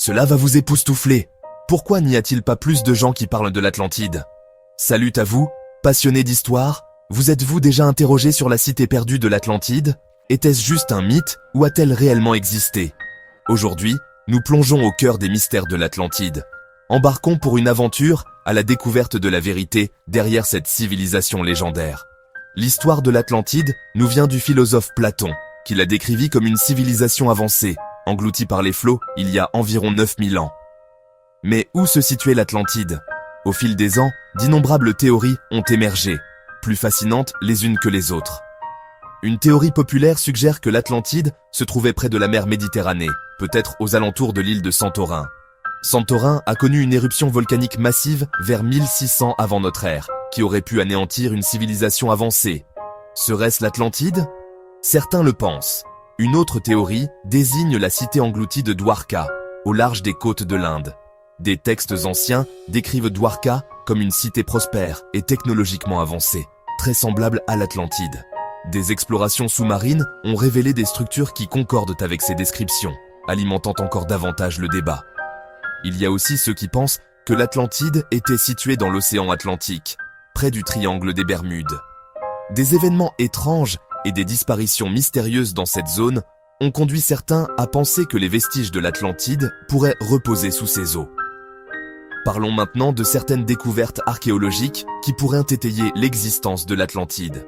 Cela va vous époustoufler. Pourquoi n'y a-t-il pas plus de gens qui parlent de l'Atlantide? Salut à vous, passionnés d'histoire. Vous êtes-vous déjà interrogé sur la cité perdue de l'Atlantide? Était-ce juste un mythe ou a-t-elle réellement existé? Aujourd'hui, nous plongeons au cœur des mystères de l'Atlantide. Embarquons pour une aventure à la découverte de la vérité derrière cette civilisation légendaire. L'histoire de l'Atlantide nous vient du philosophe Platon, qui la décrivit comme une civilisation avancée, engloutie par les flots il y a environ 9000 ans. Mais où se situait l'Atlantide? Au fil des ans, d'innombrables théories ont émergé, plus fascinantes les unes que les autres. Une théorie populaire suggère que l'Atlantide se trouvait près de la mer Méditerranée, peut-être aux alentours de l'île de Santorin. Santorin a connu une éruption volcanique massive vers 1600 avant notre ère, qui aurait pu anéantir une civilisation avancée. Serait-ce l'Atlantide? Certains le pensent. Une autre théorie désigne la cité engloutie de Dwarka, au large des côtes de l'Inde. Des textes anciens décrivent Dwarka comme une cité prospère et technologiquement avancée, très semblable à l'Atlantide. Des explorations sous-marines ont révélé des structures qui concordent avec ces descriptions, alimentant encore davantage le débat. Il y a aussi ceux qui pensent que l'Atlantide était située dans l'océan Atlantique, près du triangle des Bermudes. Des événements étranges et des disparitions mystérieuses dans cette zone ont conduit certains à penser que les vestiges de l'Atlantide pourraient reposer sous ces eaux. Parlons maintenant de certaines découvertes archéologiques qui pourraient étayer l'existence de l'Atlantide.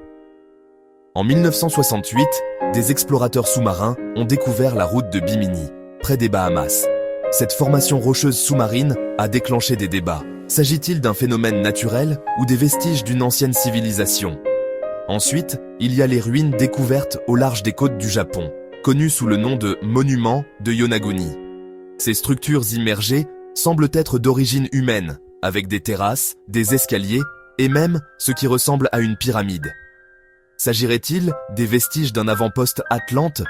En 1968, des explorateurs sous-marins ont découvert la route de Bimini, près des Bahamas. Cette formation rocheuse sous-marine a déclenché des débats. S'agit-il d'un phénomène naturel ou des vestiges d'une ancienne civilisation? Ensuite, il y a les ruines découvertes au large des côtes du Japon, connues sous le nom de monuments de Yonaguni. Ces structures immergées semblent être d'origine humaine, avec des terrasses, des escaliers et même ce qui ressemble à une pyramide. S'agirait-il des vestiges d'un avant-poste Atlante?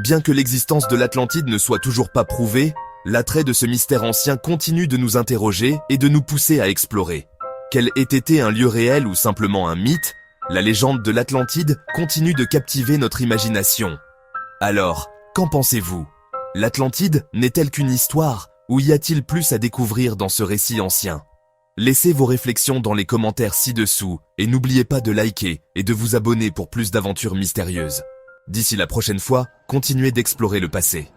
Bien que l'existence de l'Atlantide ne soit toujours pas prouvée, l'attrait de ce mystère ancien continue de nous interroger et de nous pousser à explorer. Quel ait été un lieu réel ou simplement un mythe, la légende de l'Atlantide continue de captiver notre imagination. Alors, qu'en pensez-vous? L'Atlantide n'est-elle qu'une histoire, ou y a-t-il plus à découvrir dans ce récit ancien? Laissez vos réflexions dans les commentaires ci-dessous et n'oubliez pas de liker et de vous abonner pour plus d'aventures mystérieuses. D'ici la prochaine fois, continuez d'explorer le passé.